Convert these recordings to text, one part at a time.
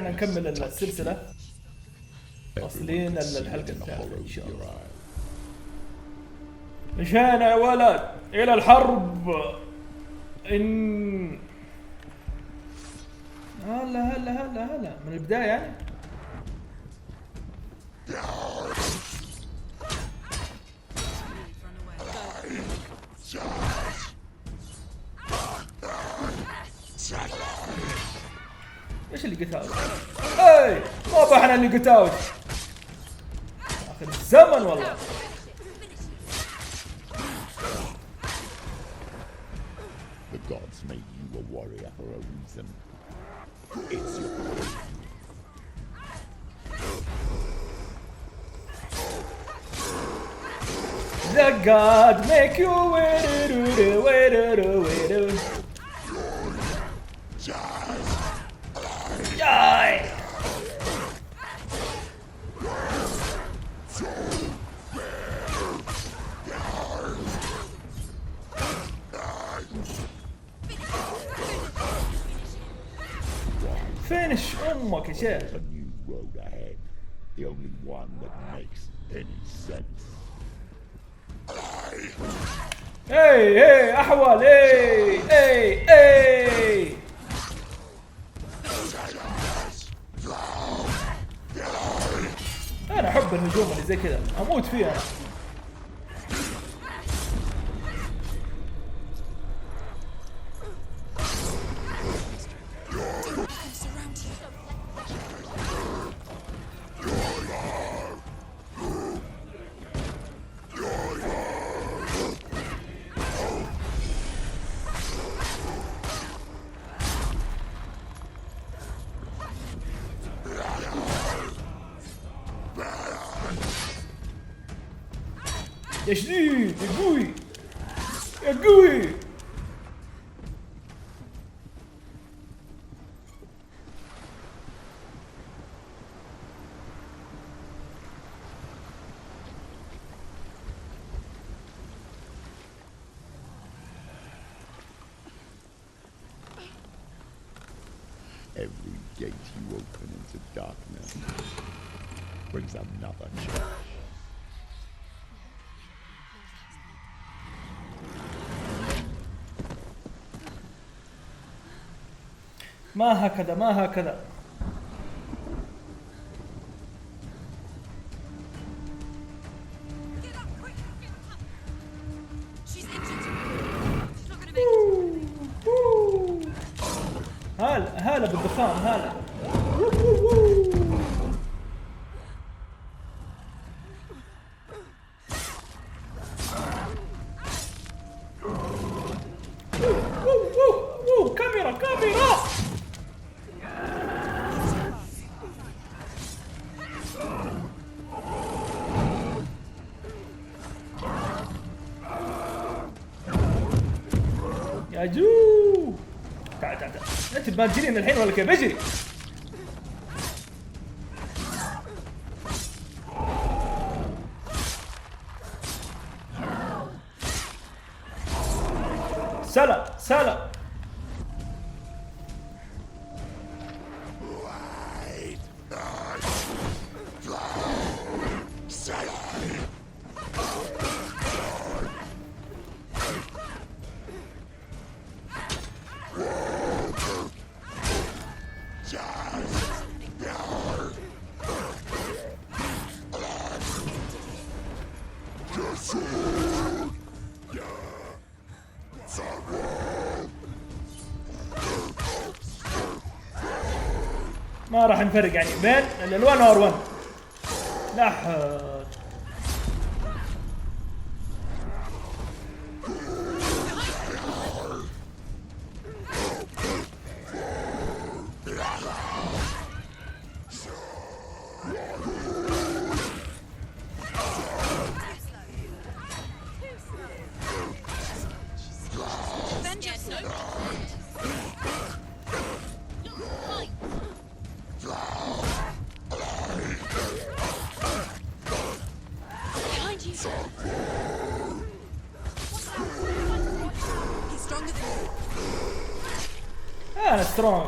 احنا نكمل السلسلة واصلين الحلقة الثالثة ان شاء الله. مشينا يا ولد الى الحرب. ان هلا من البداية يعني. ايش اللي قتاوش؟ اي ما احنا اللي قتاوش اخر الزمن والله. The gods made you a warrior for a reason. It's your The god make you wait. Die. Finish امك يا شيخ. a new road ahead. The only one that makes any sense. اي احول اي انا احب الهجوم اللي زي كذا اموت فيها. يا شديد يا قوي يا قوي. Every gate you open into darkness brings another change. ما هكذا هلا بالدخان هلا. كاميرا يا جو. تعال انت بتجرين الحين ولا كيف؟ اجري. سلام ما راح نفرق يعني بين الالوان وار1. لا انا سترونج.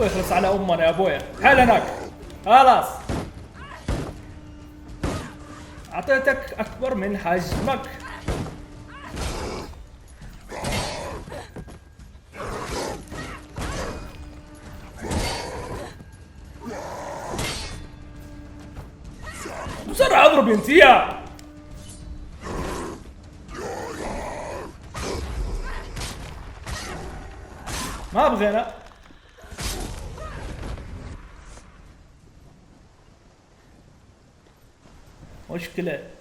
يخلص على امنا يا ابويا. حل هناك خلاص. اعطيتك اكبر من حجمك. بسرعة اضرب انت يا. ما بغينا. مشكلة.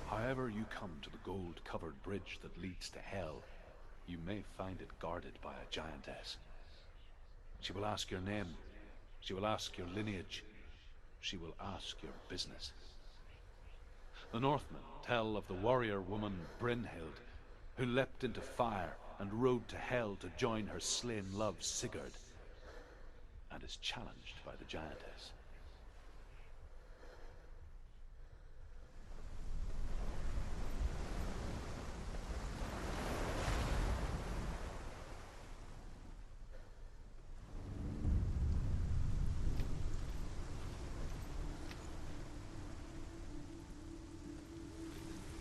However you come to the gold-covered bridge that leads to hell, you may find it guarded by a giantess. She will ask your name. She will ask your lineage. She will ask your business. The Northmen tell of the warrior woman Brynhild, who leapt into fire and rode to hell to join her slain love Sigurd, and is challenged by the giantess.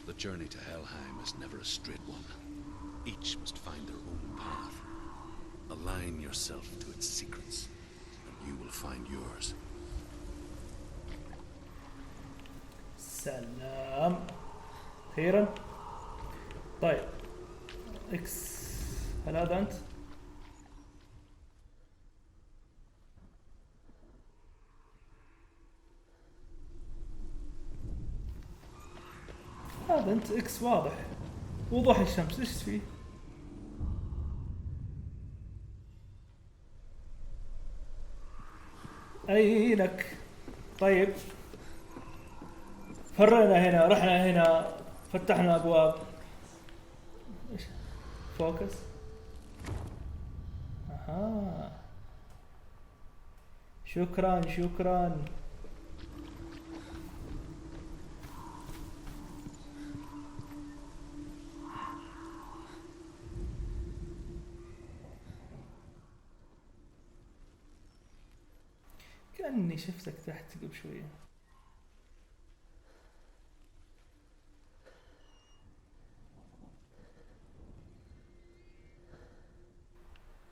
The journey to Helheim is never a straight one. Each must find their own path. Align yourself to its secrets, and you will find yours. سلام. أخيرا. طيب. إكس. هل هذا أنت؟ هذا انت اكس واضح. وضوح الشمس ايش فيه؟ اينك. طيب فرينا هنا، رحنا هنا، فتحنا ابواب. ايش فوكس؟ اها شكرا شكرا. كأني شفتك تحت قبل شوية.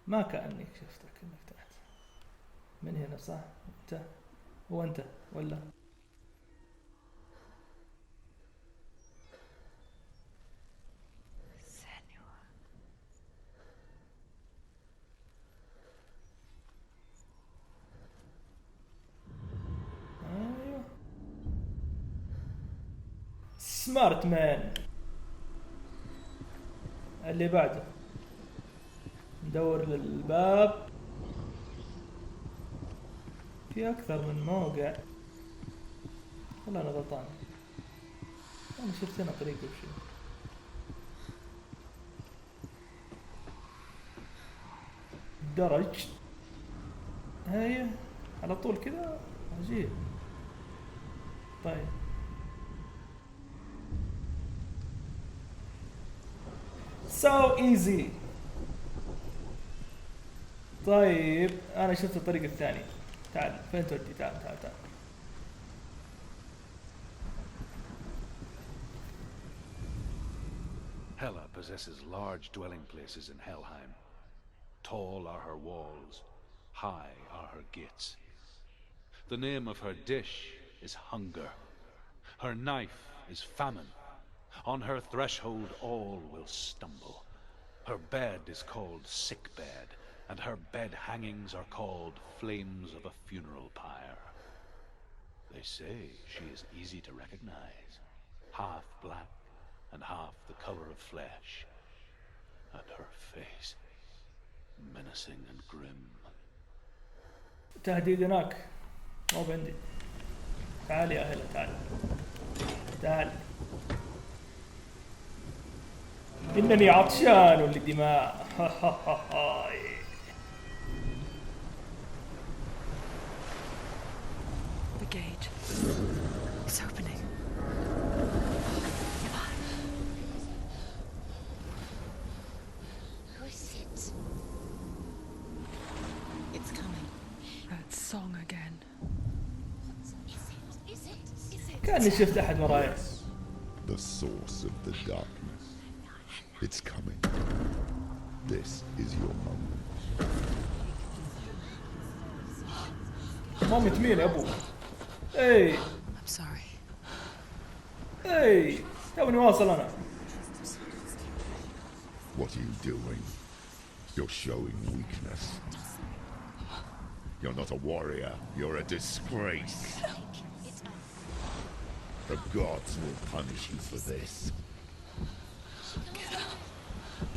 ما كأني شفتك انك تحت. من هنا صح؟ انت هو انت ولا؟ سمارت مان. اللي بعده ندور للباب. في اكثر من موقع. والله انا غلطان. انا شفت هنا طريقة بشي. درج. هاي على طول كذا عجيب. طيب so easy. طيب انا شفت الطريق الثاني. تعال فين تودي؟ تعال تعال تعال. Hela possesses large dwelling places in Helheim. Tall are her walls, high are her gates. The name of her dish is hunger. Her knife is famine. On her threshold all will stumble. Her bed is called sick bed, and her bed hangings are called flames of a funeral pyre. They say she is easy to recognize, half black and half the color of flesh, and her face menacing and grim. تهديد هناك مو عندي. تعال يا هلا تعال تعال. إنني عطشان للدماء. كأني شفت أحد وراي. The source of the darkness. It's coming. This is your moment. مامة مين يا أبو؟ إيه I'm sorry. إيه توني واصل أنا. What are you doing? You're showing weakness. You're not a warrior. You're a disgrace. The gods will punish you for this.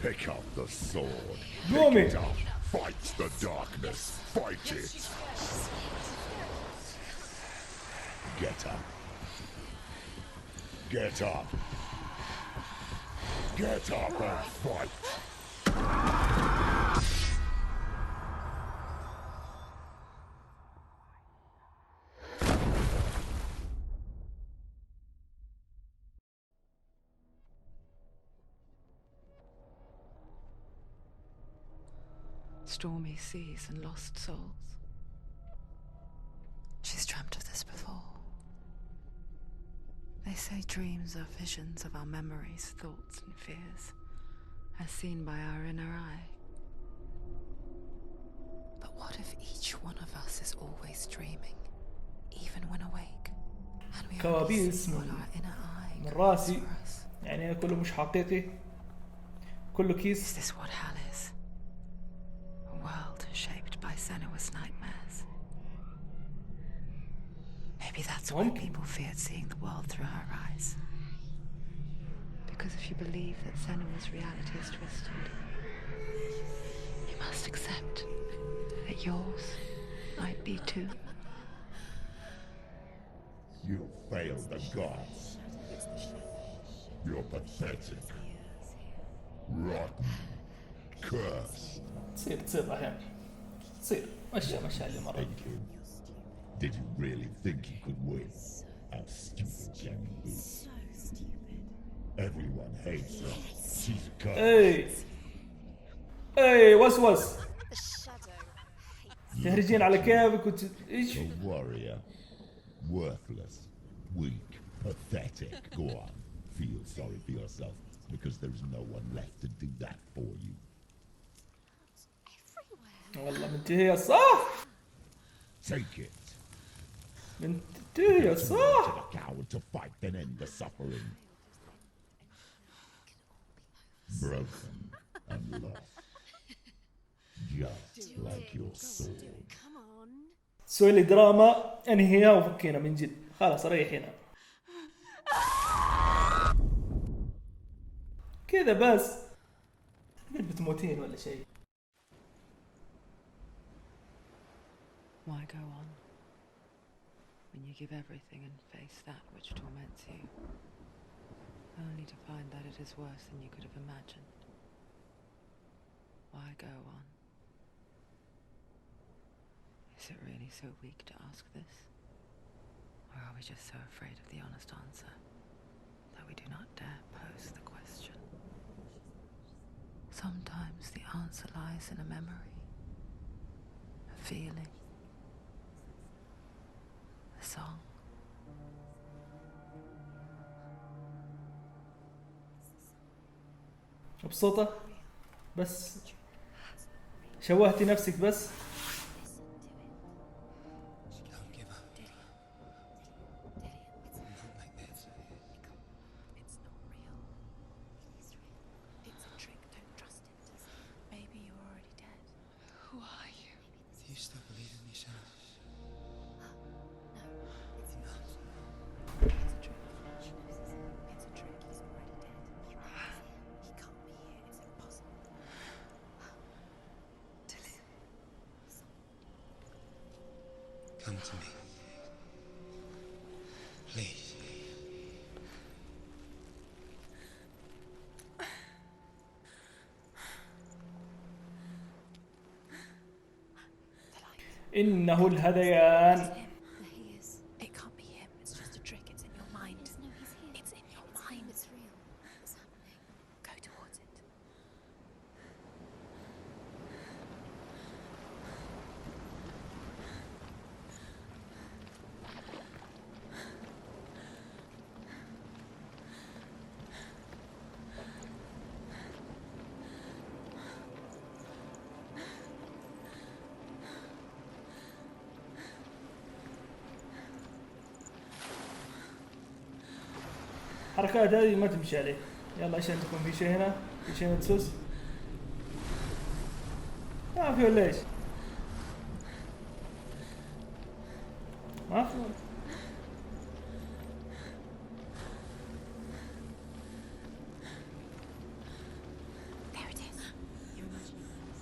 Pick up the sword. قومي. Pick it up. Fight the darkness. Fight it. Get up. Get up. Get up and fight. Stormy seas and lost souls. She's dreamt of this before. They say dreams are visions of our memories, thoughts and fears, as seen by our inner eye. But what if each one of us is always dreaming, even when awake, and we only كوابيس see what من our inner eye من creates راسي. for us? يعني كله مش حقيقي. كله Is كيس. this what hell is? A world shaped by Senua's nightmares. Maybe that's why ممكن. people feared seeing the world through her eyes. Because if you believe that Senua's reality is twisted, you must accept that yours might be too. You failed the gods. You're pathetic. Rotten. Cursed. تصير أحيانا. تصير. مشى اللي مرة. Thank you. Did you really think you could win? How stupid can you be? Everyone hates her. She's a curse. إيه. إيه وسوس. تهرجين على كيفك إيش؟ A warrior. Worthless. Weak. Pathetic. Go on. Feel sorry for yourself, because there is no one left to do that for you. والله منتهية صح. Take it. منتهية To صح. the coward to fight and end the suffering. Broken and lost. Just like your sword. سوي لي دراما انهيها وفكينا من جد. خلاص ريحينا. كذا بس. بتموتين ولا شيء. Why go on when you give everything and face that which torments you, only to find that it is worse than you could have imagined? Why go on? Is it really so weak to ask this? Or are we just so afraid of the honest answer that we do not dare pose the question? Sometimes the answer lies in a memory, a feeling, a song. مبسوطة؟ بس شوهتي نفسك بس. Don't give up. Not like this. It's not real. It is real. It's a trick. Don't trust it. Maybe you're already dead. Who are you? Do you still believe in me, Shanna? No, it's not. It's a trick. She knows it's a trick. He's already dead. He can't be here. It's impossible. Dillon. Come to me. Please. إنه الهذيان. There he is. It can't be him. It's just a trick. It's in your mind. No, he's here. It's in your mind. It's real. What's happening? Go towards it. الحركات هذه ما تمشي عليه. يلا ايش عندكم؟ في شيء هنا؟ في شيء مدسوس؟ ما في ولا ايش؟ ما في. There it is. You're imagining this.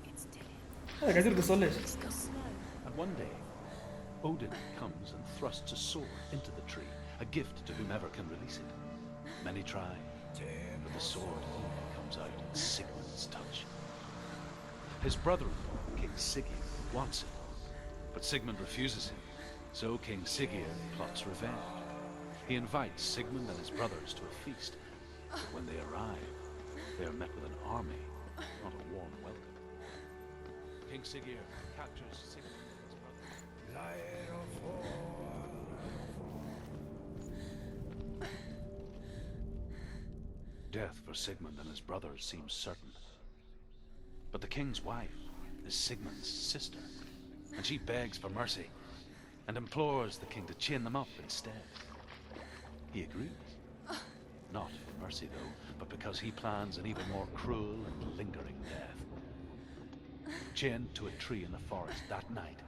It's Dylan. هذا قاعد يرقص ولا ايش؟ It's got snow. And one day, Odin comes and thrusts a sword into the tree, a gift to whomever can release it. Many try, but the sword only comes out in Sigmund's touch. His brother-in-law, King Siggeir, wants it, but Sigmund refuses him, so King Siggeir plots revenge. He invites Sigmund and his brothers to a feast, but when they arrive, they are met with an army, not a warm welcome. King Siggeir captures Sigmund and his brothers. Death for Sigmund and his brothers seems certain. But the king's wife is Sigmund's sister, and she begs for mercy and implores the king to chain them up instead. He agrees. Not for mercy, though, but because he plans an even more cruel and lingering death. Chained to a tree in the forest that night,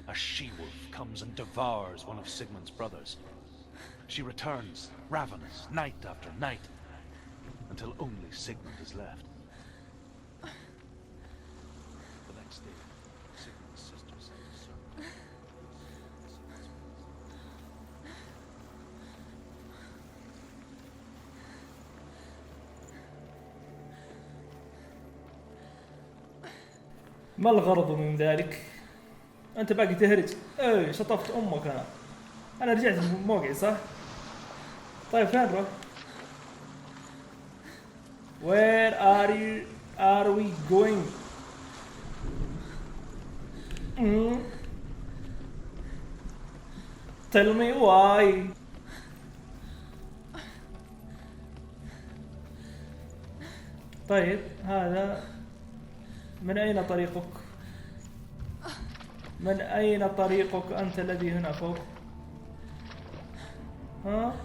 a she-wolf comes and devours one of Sigmund's brothers. She returns, ravenous, night after night, until only Sigmund is left. The next day, Sigmund's sister sends a servant. ما الغرض من ذلك؟ انت باقي تهرج. اي شطفت امك انا رجعت موقعي صح؟ طيب فين نروح؟ Where are we going? Tell me why. طيب هذا من أين طريقك؟ من أين طريقك أنت الذي هنا فوق؟ ها؟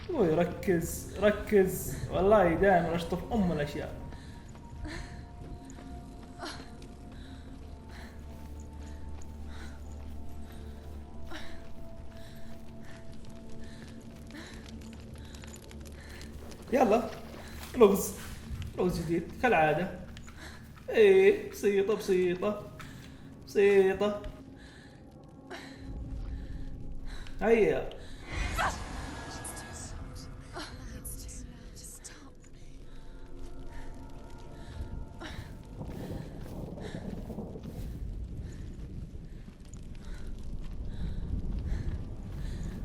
اوي ركز ركز والله دائما اشطف ام الاشياء. يلا لغز لغز جديد كالعادة. ايه بسيطة بسيطة بسيطة. هيا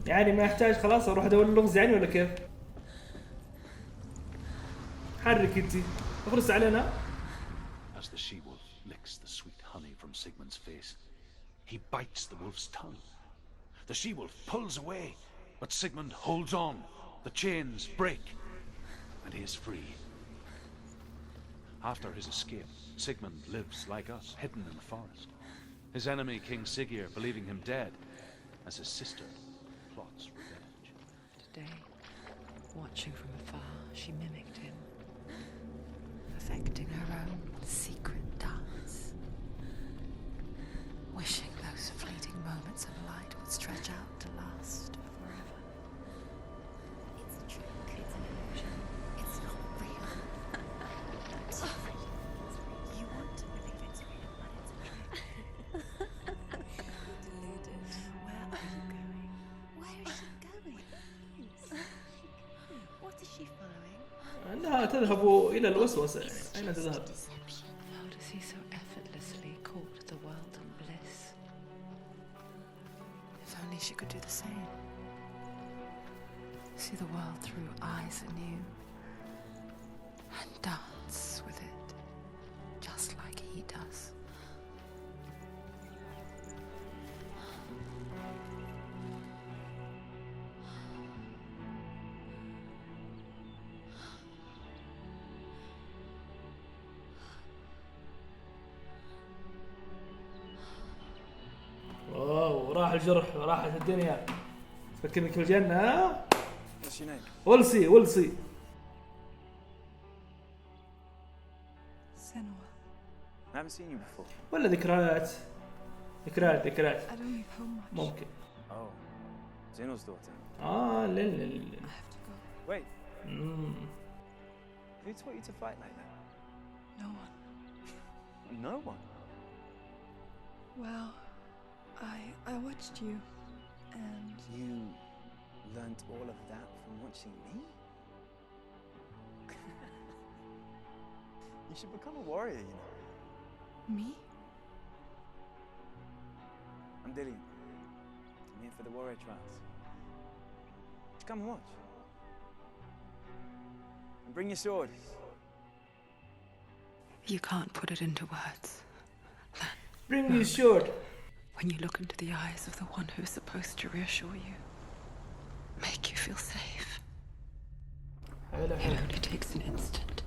يعني ما يحتاج خلاص اروح ادور اللغز يعني ولا كيف؟ حرك انتي اخلص علينا. As the she-wolf licks the sweet honey from Sigmund's face, he bites the wolf's tongue. The she-wolf pulls away, but Sigmund holds on. The chains break, and he is free. After his escape, Sigmund lives like us, hidden in the forest. His enemy, King Siggeir, believing him dead, as his sister plots revenge. Today, watching from afar, she mimicked him, perfecting her own secret dance, wishing those fleeting moments of light would stretch out to last forever. It's a trick. It's an illusion. It's not real. You want to believe it's real, but it's a trick. Deluded. Where are you going? Where is she going? What is she following? انها تذهب الى الوسوسة. يعني اين تذهب؟ Deception. How does he so effortlessly court the world and bliss? If only she could do the same. See the world through eyes anew and dance with it, just like he does. وراح الجرح وراحت الدنيا. تفكرني في الجنة ها؟ What's your name? ولسي Senua. I haven't seen you before. ولا ذكريات. I don't leave home much. ممكن. Oh, Zeno's daughter. لين. I have to go. Wait, who taught you to fight like that? No one. No one. Well, I watched you, and You learnt all of that from watching me? You should become a warrior, you know. me? I'm Dillian. I'm here for the warrior trials. Just come and watch. And bring your sword. You can't put it into words. Bring me sword. When you look into the eyes of the one who's supposed to reassure you, make you feel safe. It only takes an instant.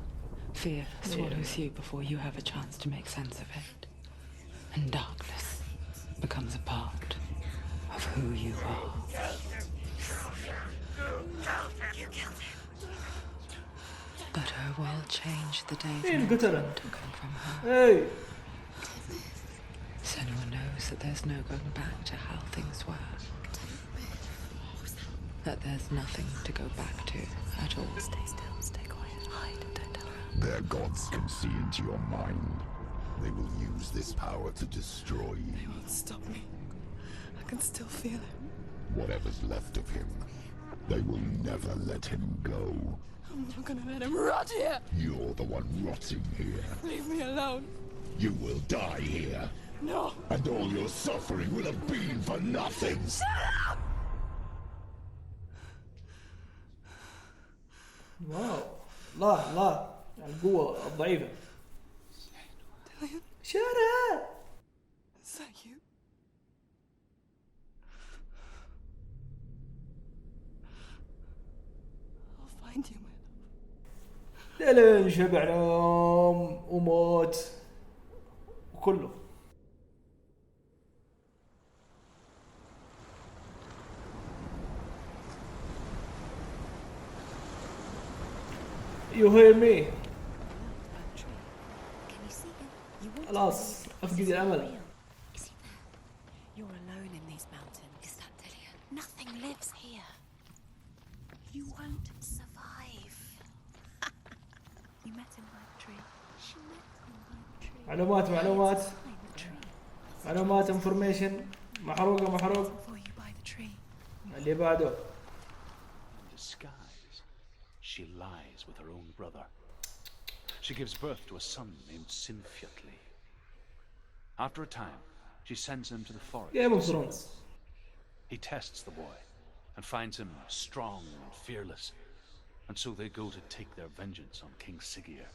Fear swallows you before you have a chance to make sense of it. And darkness becomes a part of who you are. But her world changed the day مين Janet قتله؟ took him from her. Hey. Senua knows that there's no going back to how things were. That there's nothing to go back to at all. Stay still, stay quiet, hide, don't tell her. Their gods can see into your mind. They will use this power to destroy They you. won't stop me. I can still feel it. Whatever's left of him, they will never let him go. I'm not gonna let him rot here. You're the one rotting here. Leave me alone. You will die here. No. And all your suffering will have been for nothing. واو. لا القوة الضعيفة. Dillian, شارع. is that you? I'll find you, my love. ديلين شبع نوم وموت وكله. You hear me? Can you see him? You want خلاص أفقد الأمل. Is he there? You're alone in these mountains. Is that Dillian? Nothing lives here. You won't survive. You met him by the tree. She met him by the tree. معلومات Behind the tree. معلومات information محروق For you by the tree. اللي بعده. In disguise, she lies with her own brother. She gives birth to a son named Sinfiotli. After a time, she sends him to the forest. Game of Thrones. He tests the boy and finds him strong and fearless, and so they go to take their vengeance on King Siggeir.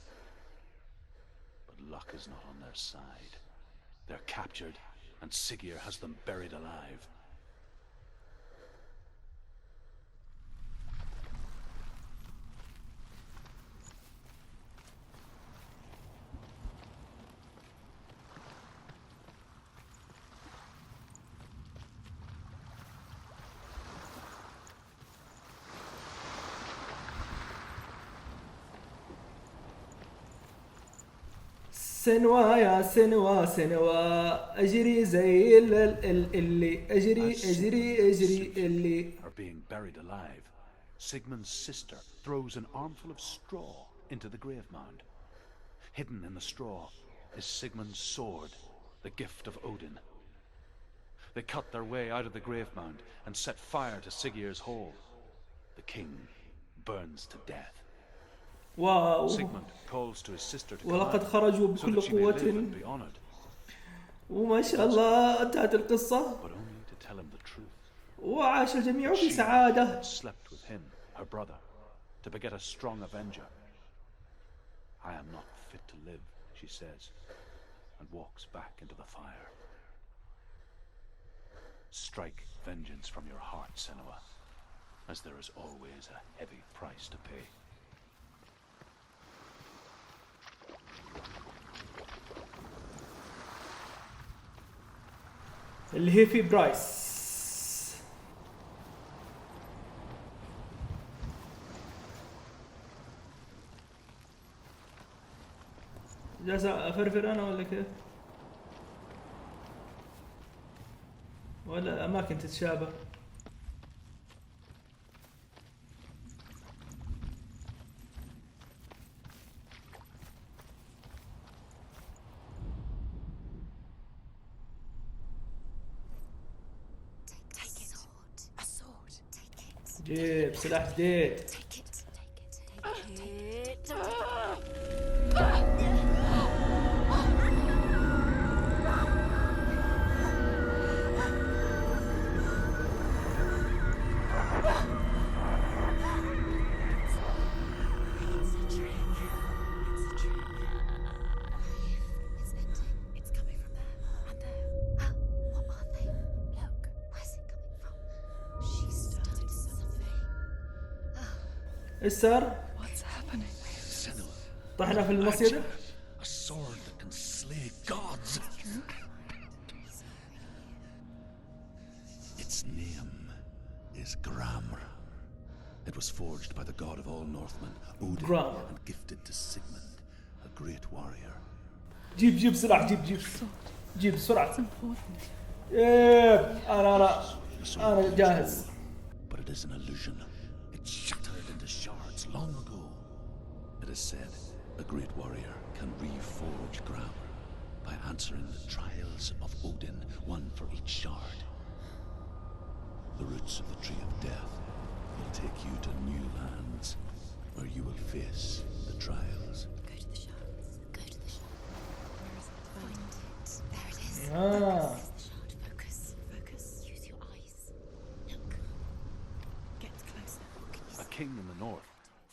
But luck is not on their side. They're captured, and Siggeir has them buried alive. سنوا يا سنوا أجري زي اللي أجري اللي. Are being buried alive. Sigmund's sister throws an armful of straw into the grave mound. Hidden in the straw is Sigmund's sword, the gift of Odin. They cut their way out of the grave mound and set fire to Siggeir's hall. The king burns to death. واو. Sigmund calls to his sister to come ولقد out خرجوا so بكل that she may live قوة. and be honored, وما شاء الله انتهت القصة but only to tell him the truth. وعاش الجميع في She سعادة. slept with him, her brother, to beget a strong avenger. I am not fit to live, she says, and walks back into the fire. Strike vengeance from your heart, Senua, as there is always a heavy price to pay. اللي هي في برايس. جالس افرفر انا ولا كيف؟ ولا اماكن تتشابه؟ Take it. A sword. Take it. جيب سلاح جديد. Take it. Take it. It's coming from there and there. What are they? Look, where's it coming from? She started something. ايش صار؟ What's happening? Senua, طحنا في المصيدة؟ a sword that can slay gods. Its name is Gramr. It was forged by the god of all Northmen, Odin, Gramr. and gifted to Sigmund, a great warrior. جيب سلاح جيب جيب بسرعة. Important. أنا جاهز. But it is an illusion. It shattered into shards long ago. It is said a great warrior can reforge Gramr by answering the trials of Odin, one for each shard. The roots of the Tree of Death will take you to new lands where you will face the trials. Go to the shards. Go to the shard. Where is it? Find it. There it is. Ah. There's the shard. Focus. Focus. Use your eyes. Look. Get closer. What can you A king in the north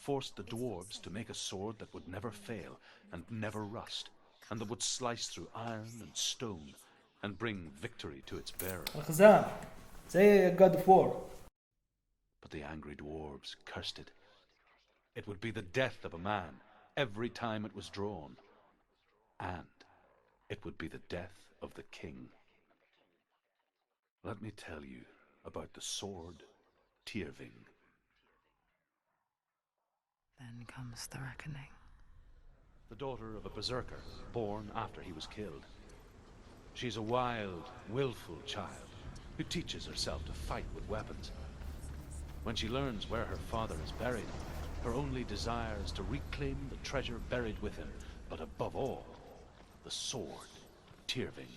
forced the dwarves to make a sword that would never fail and never rust, and that would slice through iron and stone and bring victory to its bearer. الخزان زي God of War. But the angry dwarves cursed it. It would be the death of a man every time it was drawn, and it would be the death of the king. Let me tell you about the sword Tyrving. Then comes the reckoning. The daughter of a berserker, born after he was killed. She's a wild, willful child who teaches herself to fight with weapons. When she learns where her father is buried, her only desire is to reclaim the treasure buried with him, but above all, the sword, Tyrving.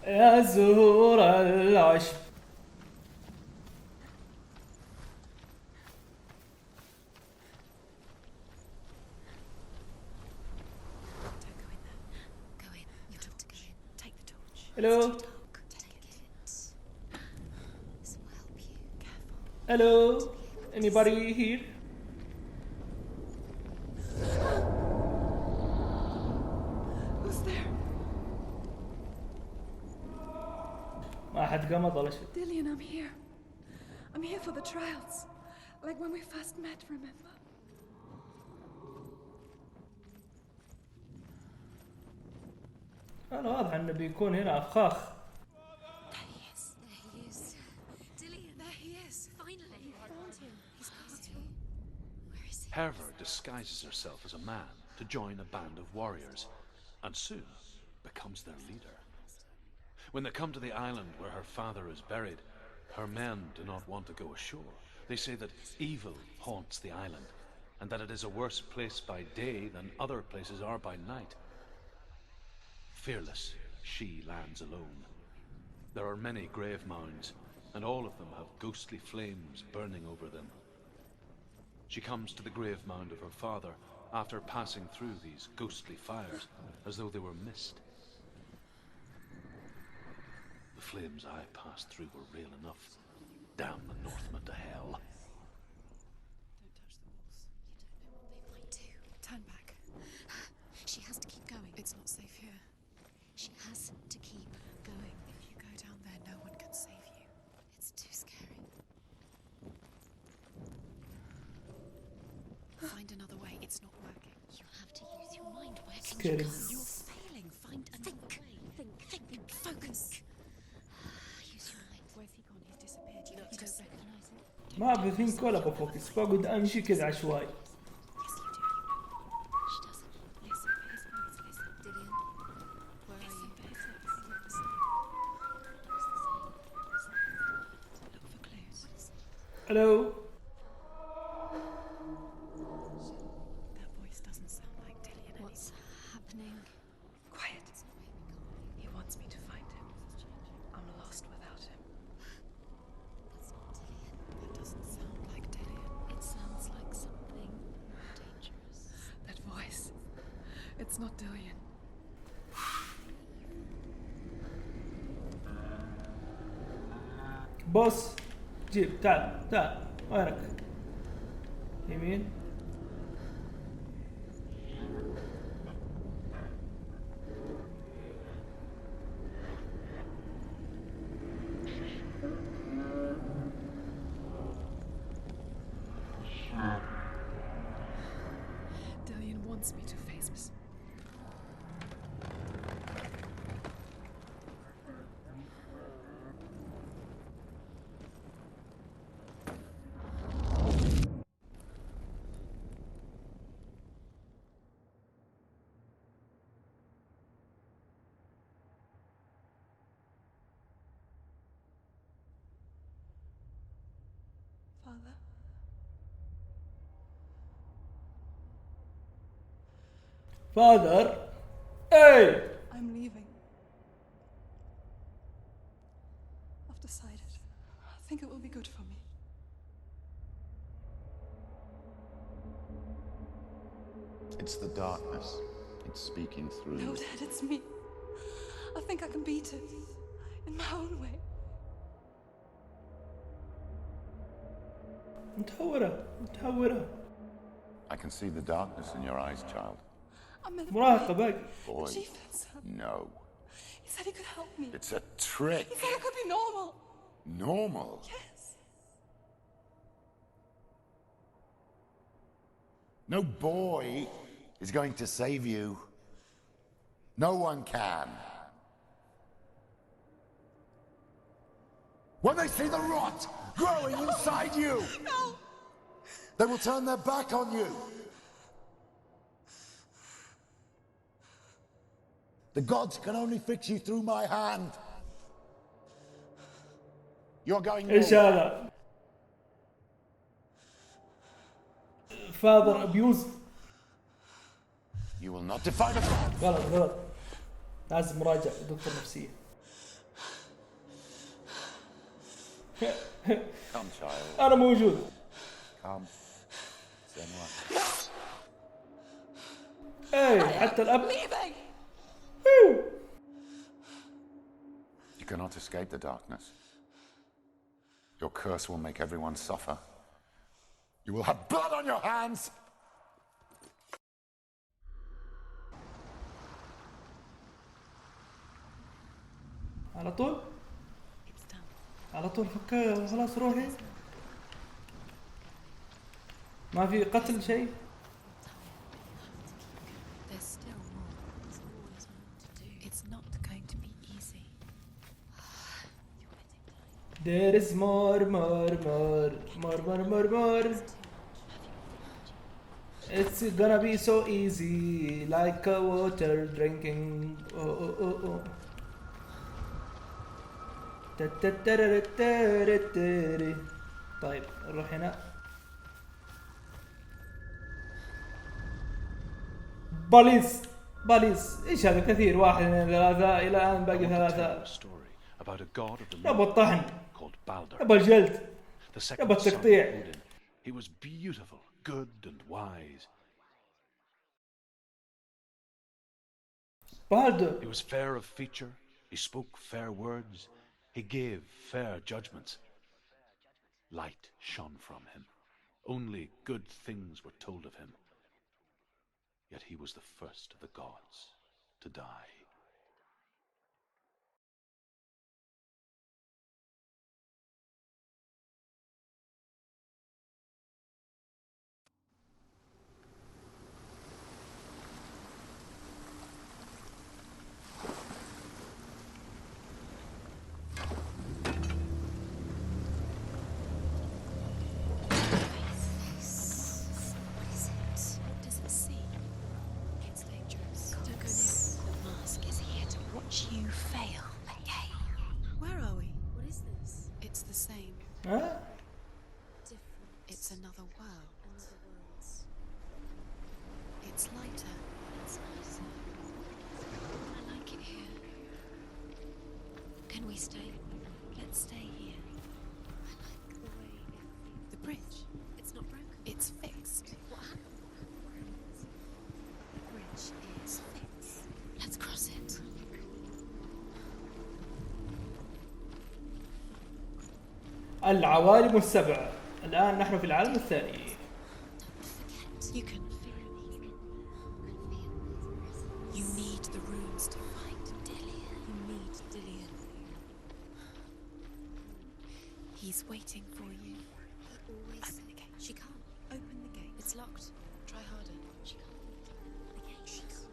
يا زهور العشب. Don't go in there. Go in. You're told to go in. Take the torch. Hello. Take it. This will help you. Careful. Hello. Anybody here? Who's there? ما حد قمض ولا شيء. Dilian, I'm here. I'm here for the trials. Like when we first met, remember? أنا واضح إنه بيكون هنا أفخاخ. There he is. There he is. Dilian, there he is. Finally. You found him. He's past you. Where is he? Herver disguises herself as a man to join a band of warriors, and soon becomes their leader. When they come to the island where her father is buried, her men do not want to go ashore. They say that evil haunts the island, and that it is a worse place by day than other places are by night. Fearless, she lands alone. There are many grave mounds, and all of them have ghostly flames burning over them. She comes to the grave mound of her father after passing through these ghostly fires, as though they were mist. The flames I passed through were real enough. Damn the Northmen to hell. Don't touch the walls. You don't know what they might do. Turn back. She has to keep going. It's not safe here. She has to keep going. If you Find another way. It's not working. You have to use your mind. Where can Scary. you go? You're failing. Find another way. Think. Focus. Use your mind. Where's he gone? He's disappeared. You don't recognize him? ما بثينك ولا بفوكس، بقعد امشي كذا عشوائي. Yes, you do. She doesn't. Listen. His voice. Listen. Dilian. Where are you? Look for clues. الو. That voice doesn't sound like Dilian. What's happening? Quiet. He wants me to find him. I'm lost without him. That's not Dilian. That doesn't sound like Dilian. It sounds like something dangerous. That voice. It's not Dillian. بوس جيب، تعال وينك؟ يمين. Dillian wants me to face this. Father? فاذر. اي. I'm leaving. I've decided. I think it will be good for me. It's the darkness. It's speaking through No, you. Dad, it's me. I think I can beat it. In my own way. متهورة. I can see the darkness in your eyes, child. I met a مراهقة boy. باقي. Boy, The chieftain's son. no. He said he could help me. It's a trick. He said I could be normal. Normal. Yes. No boy is going to save you. No one can. When they see the rot growing inside you, No. they will turn their back on you. The gods can only fix you through my hand. You're going ايش nowhere. هذا؟ فاذر ابيوز. You will not defy the gods. غلط. لازم مراجع دكتور نفسية. Come, child. انا موجود. Come. Senua. اي حتى الاب. Leaving. You cannot escape the darkness. Your curse will make everyone suffer. You will have blood on your hands. على طول. It's done. على طول فكها خلاص روحي. ما في قتل شيء. There's still more. There's always more to do. It's not going to be easy. You're getting tired. There is more. It's gonna be so easy, like a water drinking. Oh. طيب نروح هنا. باليس ايش هذا كثير؟ 1 2 3 الى الان باقي 3. Story about a god of the يا ابو الطحن، called Baldur. يا ابو الجلد، The يا second ابو son of التقطيع. Odin. He was beautiful, good and wise. بالدر. He was fair of feature. He spoke fair words. He gave fair judgments. Light shone from him. Only good things were told of him. Yet he was the first of the gods to die. It's another world. It's lighter. It's nicer. I like it here. Can we stay? Let's stay here. I like the way it feels. The bridge. It's not broken. It's fixed. What happened? The bridge is fixed. Let's cross it. العوالم السبع. الآن نحن في العالم الثاني. You can feel it. You need the runes to find Dilian. You need Dilian. He's waiting for you. He always... Open the gate. She can't. Open the gate. It's locked. Try harder. She can't. The gate. She can't.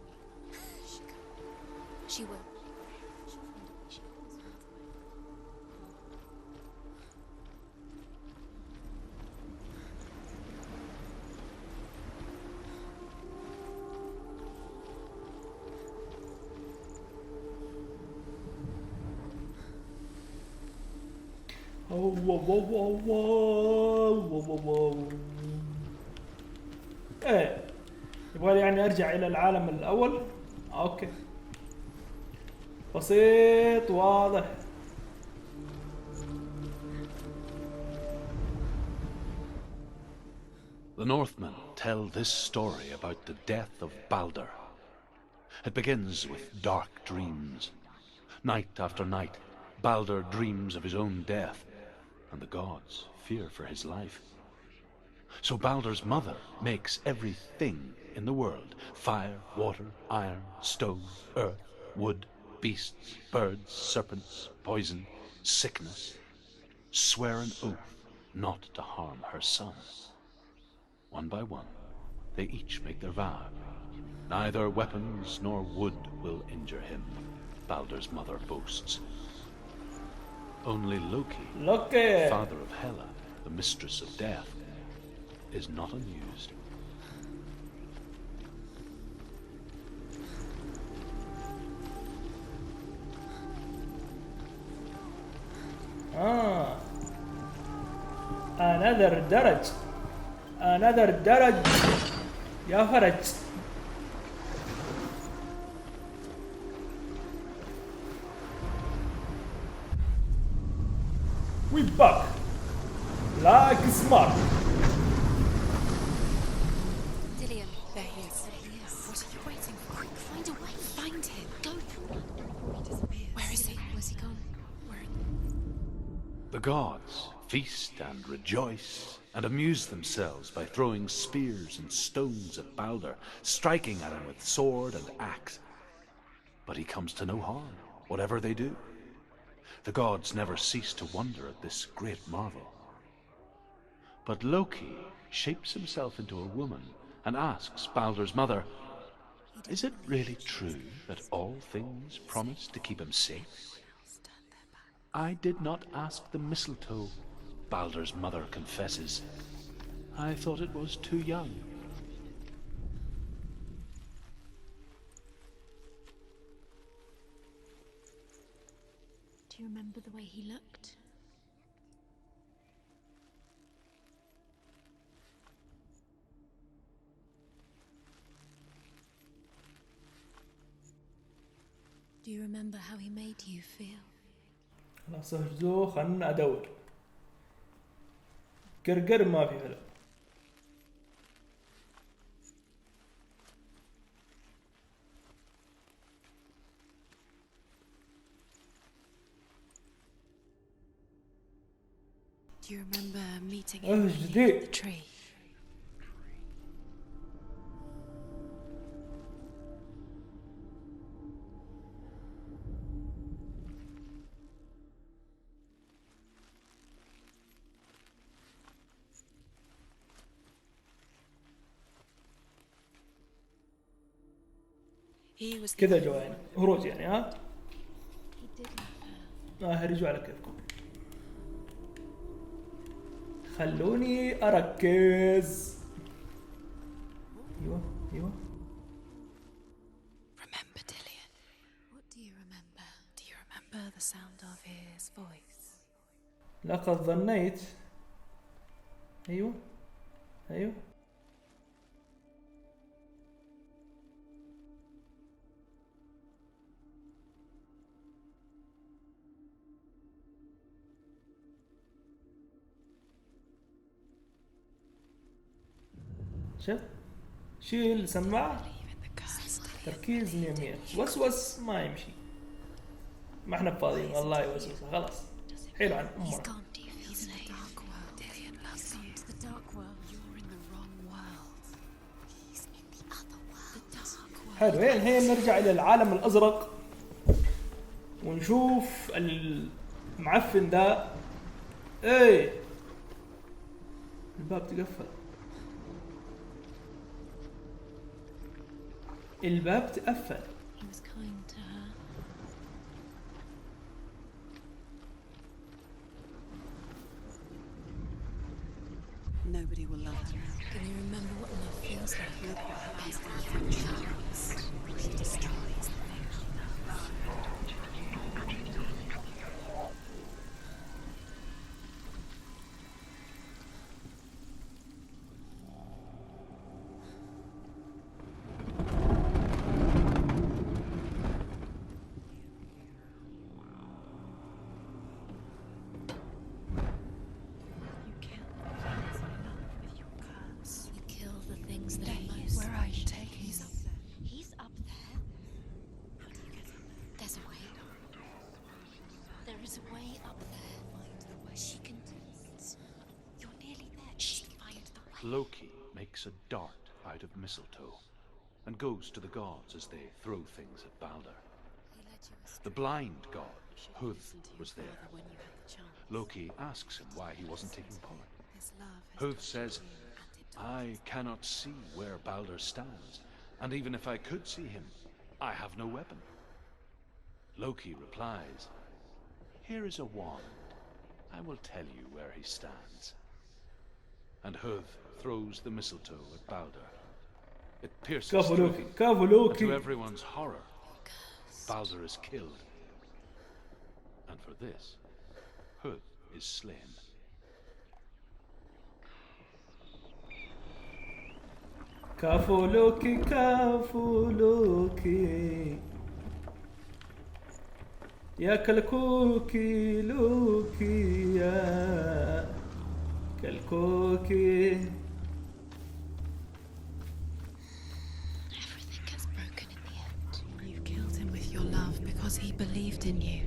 She can't. She will. She'll find a way. She always finds a way. ايه يبغى يعني ارجع الى العالم الاول. اوكي بسيط واضح. The Northmen tell this story about the death of Baldur. It begins with dark dreams. Night after night, Baldur dreams of his own death, and the gods fear for his life. So Baldur's mother makes everything in the world, fire, water, iron, stone, earth, wood, beasts, birds, serpents, poison, sickness, swear an oath not to harm her son. One by one, they each make their vow. Neither weapons nor wood will injure him, Baldur's mother boasts. Only Loki, father of Hela, the mistress of death, is not amused. another درج يا فرج. We back like smart. Dilian, there he is. What are you waiting for? Quick, find a way. Find him. Go. He disappeared. Where is he? Where's he gone? The gods feast and rejoice and amuse themselves by throwing spears and stones at Baldur, striking at him with sword and axe. But he comes to no harm, whatever they do. The gods never cease to wonder at this great marvel. But Loki shapes himself into a woman and asks Baldur's mother, is it really true that all things promise to keep him safe? I did not ask the mistletoe, Baldur's mother confesses. I thought it was too young. Do you remember the way he looked? Do you remember how he made you feel? خلاص اهجزوه خلنا ادور. قرقر ما في هلا. Do you remember meeting him at the tree? كذا جوين هروج يعني ها. هرجوا على كيفكم. خلوني اركز. ايوه ايوه. Remember Dilian. What do you remember? Do you remember the sound of his voice? لقد ظنيت ايوه ايوه. شوف، شيل السماعة، تركيز 100. وسوس ما يمشي، ما احنا فاضيين والله وسوس. خلاص حلو عن He's امك. gone. Do you feel safe? In the dark world. Delian loves you. The dark world. You're in the wrong world. He's in the other world. The dark world. حلو. الحين نرجع الى العالم الازرق ونشوف المعفن ذا. ايه الباب تقفل، الباب تقفل. He was kind to her. Nobody will love her now. Can you remember what love feels like? As the young chance, she destroys the thing she loves. You kill the things that are most. Where are you taking He's me? up there. He's up there. How do you get up there? There's a way. There is a way up there. Find the way. She can do it. You're nearly there. Just find the way. Loki makes a dart out of mistletoe and goes to the gods as they throw things at Balder. He led you astray. The blind god, You should have Hud, listened to your was there. father when you had the chance. Loki asks him why he wasn't taking part. His love has Hud touched says, you, and it I cannot see where Balder stands, and even if I could see him, I have no weapon. Loki replies, Here is a wand. I will tell you where he stands. And Hud throws the mistletoe at Balder. It pierces كفو through لوكي، him, كفو and to لوكي. everyone's horror, Balder is killed. And for this, Hud is slain. كفو لوكي، كفو لوكي، يا كلكوكي لوكي، يا كلكوكي. Everything gets broken in the end. You killed him with your love because he believed in you.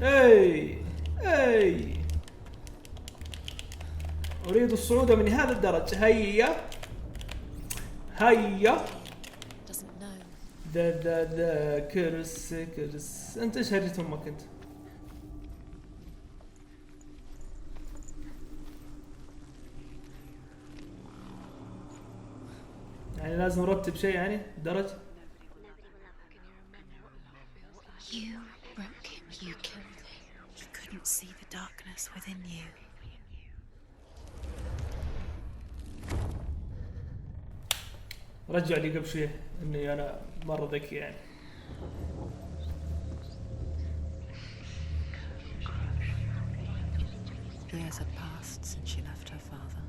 اي اي، اريد الصعود من هذا الدرج. هيا هيا. Doesn't know. ذا كرس كرس. انت ايش هرجت امك انت؟ يعني لازم نرتب شيء يعني درج. You broke him. You killed him. He couldn't see the darkness within you. رجع لي قبل شويه اني انا مره ذكي يعني. Years had passed since she left her father.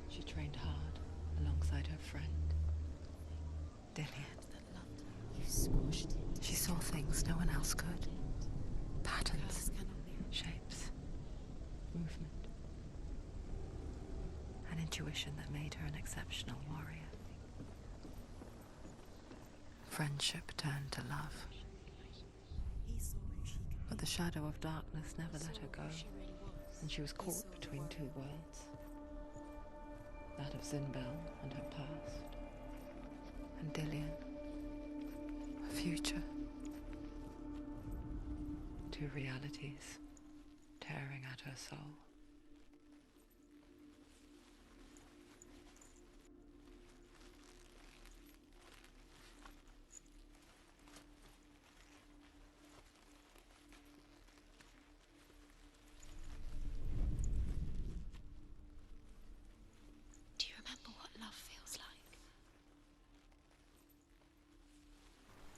She trained hard alongside her friend, Delian. That loved her. You squashed it. She saw things no one else could. Patterns, Curse cannot be. shapes, movement. An intuition that made her an exceptional warrior. Friendship turned to love. He saw who she could But the shadow of darkness never let her go, she really was. and she was caught between two worlds. That of Zinbel and her past, and Dilian, her future. Two realities tearing at her soul.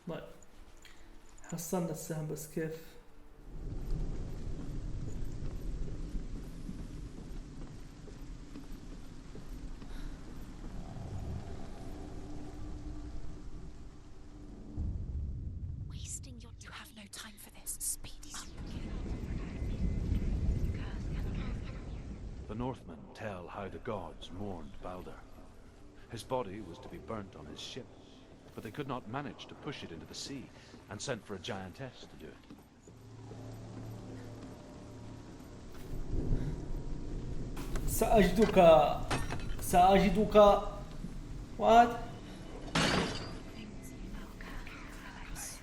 طيب حصلنا السهم بس كيف؟ Wasting your time. You have no time for this. Speed is The Northmen tell how the gods mourned Balder. His body was to be burnt on his ship, but they could not manage to push it into the sea, and sent for a giantess to do it. سأجدك what?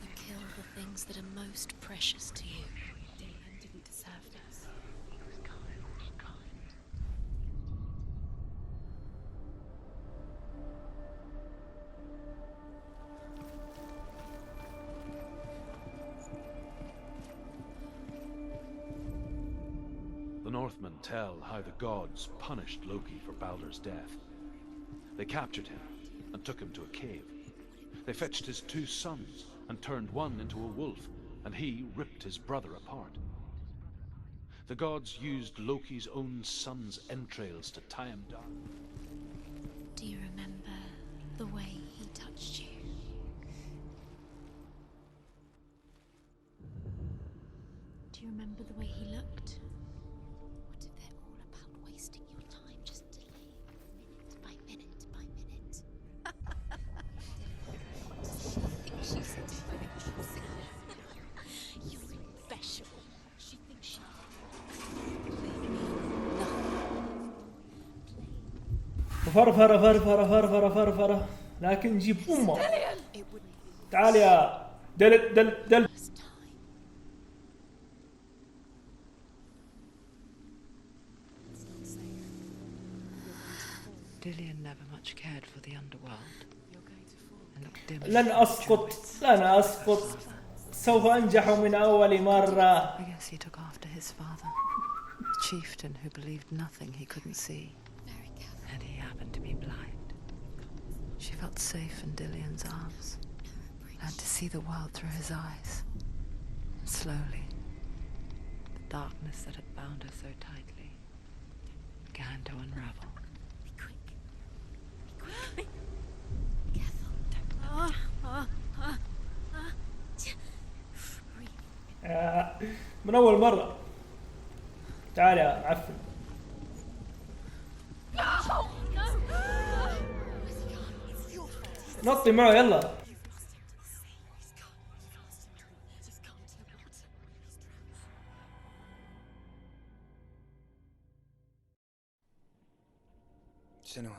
you kill the things that are most precious to you. Dayton didn't deserve this. The Northmen tell how the gods punished Loki for Balder's death. They captured him and took him to a cave. They fetched his 2 sons and turned one into a wolf, and he ripped his brother apart. The gods used Loki's own son's entrails to tie him down. Do you remember the way he touched you? Do you remember the way he looked? What if they're all about wasting your time, just delaying minute by minute by minute? She thinks you're special. She thinks she فرفرة لكن جيب أمه. تعال يا دل. Dilian never much cared for the underworld. And looked dim. لن أسقط سوف أنجح من أول مرة. I guess he took after his father, the chieftain who believed nothing he couldn't see. And he happened to be blind. She felt safe in Dilian's arms, learned to see the world through his eyes. And slowly, the darkness that had bound her so tightly began to unravel. Be quick. Be careful. من أول مرة. تعال يا معفن. نطي معه يلا. Senua,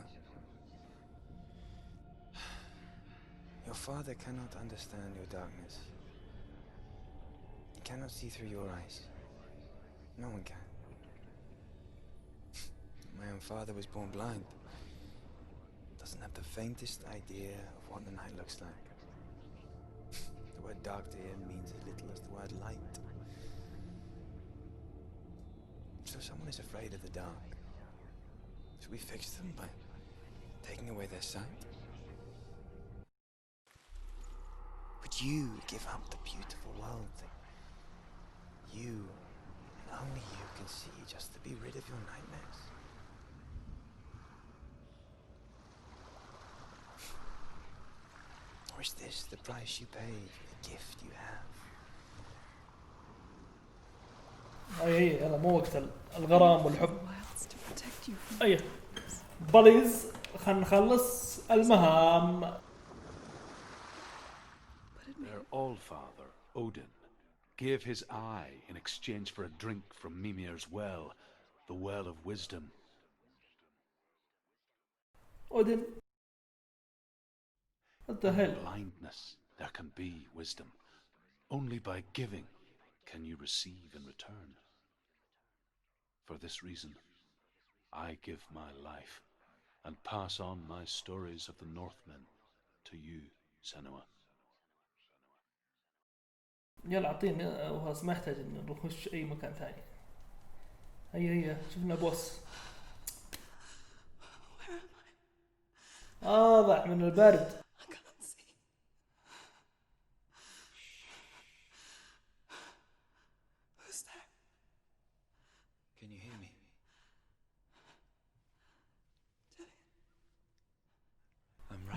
your father cannot understand your darkness. He cannot see through your eyes. No one can. My own father was born blind. Doesn't have the faintest idea of what the night looks like. The word dark to him means as little as the word light. So someone is afraid of the dark. Should we fix them by taking away their sight? Would you give up the beautiful world that you and only you can see just to be rid of your nightmares? Or is this the price you pay for the gift you have? أي يلا مو وقت الغرام والحب. أيه بليز خلنا نخلص المهام. Their all-father, Odin, gave his eye in exchange for a drink from Mimir's well, the well of wisdom. Odin. What the hell? In blindness, there can be wisdom. Only by giving can you receive in return. For this reason, I give my life and pass on my stories of the Northmen to you, Senua. يلا اعطيني وخلاص ما يحتاج ان نخش اي مكان ثاني. هيا شفنا بوس. ضاع من البرد.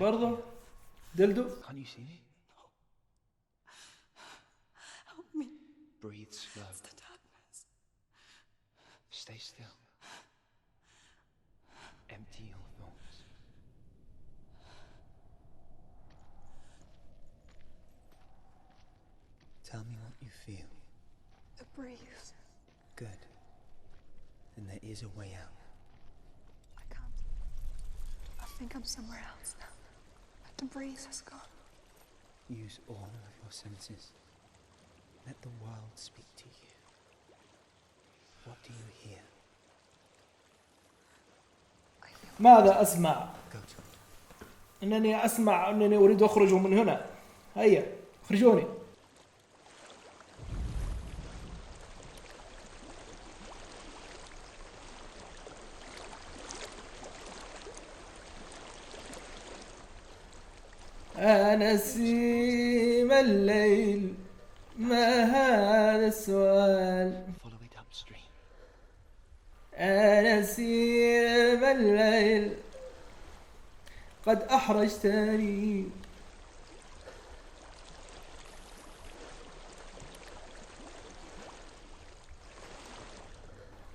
برضه دلدو. Can't you see me? Help me. Breathe slow. It's the darkness. Stay still. Empty your thoughts. Tell me what you feel. The breeze. Good. Then there is a way out. I can't. I think I'm somewhere else now. The breeze has gone. Use all of your senses. Let the world speak to you. What do you hear? ماذا أسمع؟ Go to it. أنني أسمع أنني أريد أخرج من هنا. هيا اخرجوني. نسيم الليل ما هذا السؤال. Follow it upstream. نسيم الليل قد أحرجتني.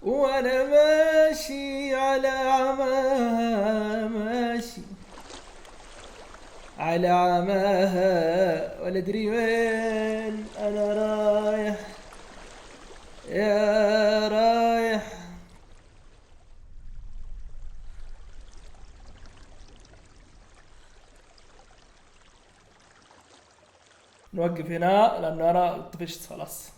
وأنا ماشي على عماها، ماشي على عماها، ولا أدري وين أنا رايح يا رايح. نوقف هنا لأنه أنا طفشت خلاص.